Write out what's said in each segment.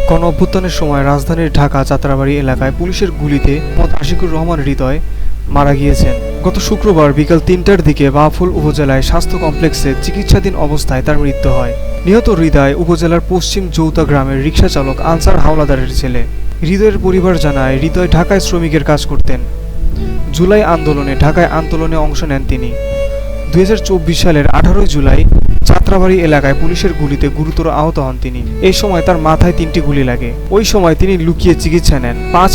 গণঅভ্যুত্থানের সময় রাজধানীর ঢাকা যাত্রাবাড়ি এলাকায় পুলিশের গুলিতে মোহাম্মদ আশিকুর রহমান হৃদয় মারা গিয়েছেন। গত শুক্রবার বিকাল ৩টার দিকে বাহফুল উপজেলায় স্বাস্থ্য কমপ্লেক্সে চিকিৎসাধীন অবস্থায় তার মৃত্যু হয়। নিহত হৃদয় উপজেলার পশ্চিম জৌতা গ্রামের রিকশা চালক আনসার হাওলাদারের ছেলে। হৃদয়ের পরিবার জানায়, হৃদয় ঢাকায় শ্রমিকের কাজ করতেন। জুলাই আন্দোলনে ঢাকায় আন্দোলনে অংশ নেন তিনি। ২০২৪ সালের ১৮ জুলাই যাত্রাবাড়ি এলাকায় পুলিশের গুলিতে গুরুতর আহত হন তিনি। এই সময় তার মাথায় ৩টি গুলি লাগে। ওই সময় তিনি লুকিয়ে চিকিৎসা নেন। ৫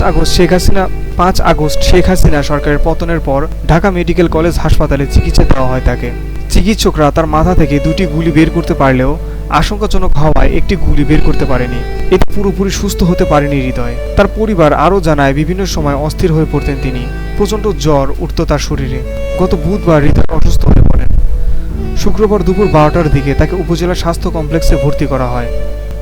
আগস্ট শেখ হাসিনা সরকারের পতনের পর ঢাকা মেডিকেল কলেজ হাসপাতালে চিকিৎসা দেওয়া হয় তাকে। চিকিৎসকরা তার মাথা থেকে ২টি গুলি বের করতে পারলেও আশঙ্কাজনক হওয়ায় একটি গুলি বের করতে পারেনি। এতে পুরোপুরি সুস্থ হতে পারেনি হৃদয়। তার পরিবার আরও জানায়, বিভিন্ন সময় অস্থির হয়ে পড়তেন তিনি। প্রচণ্ড জ্বর উঠত তার শরীরে। গত বুধবার হৃদয় অসুস্থ হয়ে পড়েন। শুক্রবার দুপুর ১২টার দিকে তাকে উপজেলা স্বাস্থ্য কমপ্লেক্সে ভর্তি করা হয়।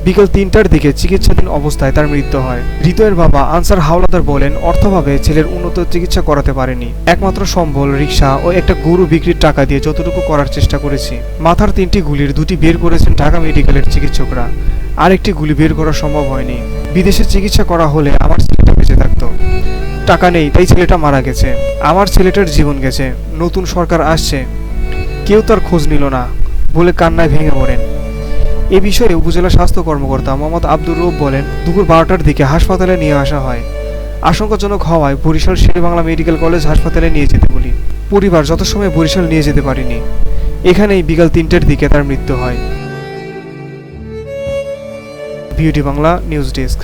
বিকেল ৩টার দিকে চিকিৎসাধীন অবস্থায় তার মৃত্যু হয়। হৃদয়ের বাবা আনসার হাওলাদার বলেন, অর্থভাবে ছেলের উন্নত চিকিৎসা করাতে পারেনি। একমাত্র সম্বল রিকশা ও একটা গরু বিক্রির টাকা দিয়ে যতটুকু করার চেষ্টা করেছি। মাথার ৩টি গুলির ২টি বের করেছেন ঢাকা মেডিকেলের চিকিৎসকরা। আরেকটি গুলি বের করা সম্ভব হয়নি। বিদেশে চিকিৎসা করা হলে আমার ছেলেটা বেঁচে থাকতো। টাকা নেই, তাই ছেলেটা মারা গেছে। আমার ছেলেটার জীবন গেছে। নতুন সরকার আসছে, কেউ তার খোঁজ নিল না বলে কান্নায় ভেঙে পড়েন। এ বিষয়ে উপজেলা স্বাস্থ্য কর্মকর্তা মোহাম্মদ আব্দুর রউফ বলেন, দুপুর ১২টার দিকে হাসপাতালে নিয়ে আসা হয়। আশঙ্কাজনক হওয়ায় বরিশাল শেরেবাংলা মেডিকেল কলেজ হাসপাতালে নিয়ে যেতে বলি। পরিবার যথাসময়ে বরিশাল নিয়ে যেতে পারেনি। এখানেই বিকাল ৩টার দিকে তার মৃত্যু হয়। Beauty Bangla news desk.